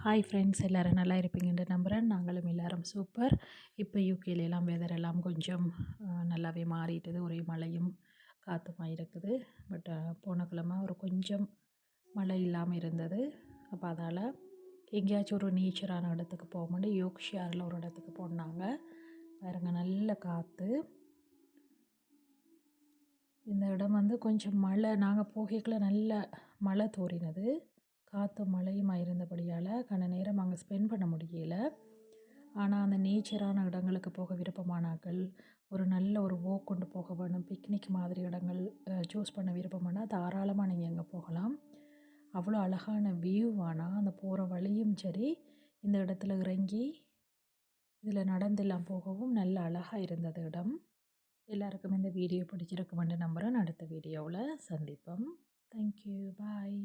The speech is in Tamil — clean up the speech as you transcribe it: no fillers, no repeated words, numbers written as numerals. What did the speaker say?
ஹாய் ஃப்ரெண்ட்ஸ், எல்லோரும் நல்லா இருப்பீங்கன்னு நம்புகிறேன். நாங்களும் எல்லோரும் சூப்பர். இப்போ யூகேலாம் வெதர் எல்லாம் கொஞ்சம் நல்லாவே மாறிட்டுது. ஒரே மழையும் காற்றுமா இருக்குது. பட் போன கிழமை ஒரு கொஞ்சம் மழை இல்லாமல் இருந்தது. அப்போ அதால் எங்கேயாச்சும் ஒரு நேச்சரான இடத்துக்கு போகும்போது யோக்ஷியாரில் ஒரு இடத்துக்கு போனாங்க. பாருங்க, நல்ல காற்று. இந்த இடம் வந்து கொஞ்சம் மழை, நாங்கள் போகக்குள்ள நல்ல மழை தோறினது. காற்று மழையுமா இருந்தபடியால் கன நேரம் அங்கே ஸ்பெண்ட் பண்ண முடியல. ஆனால் அந்த நேச்சரான இடங்களுக்கு போக விருப்பமானாக்கள், ஒரு நல்ல ஒரு வாக் கொண்டு போக வேணும், பிக்னிக் மாதிரி இடங்கள் சூஸ் பண்ண விருப்பமானால் தாராளமாக நீங்கள் அங்கே போகலாம். அவ்வளோ அழகான வியூவானால் அந்த போகிற வழியும் சரி, இந்த இடத்துல இறங்கி இதில் நடந்தெல்லாம் போகவும் நல்ல அழகாக இருந்தது இடம். எல்லாருக்கும் இந்த வீடியோ பிடிச்சிருக்குமென்று நம்புகிறேன். அடுத்த வீடியோவில் சந்திப்போம். தேங்க்யூ, பாய்.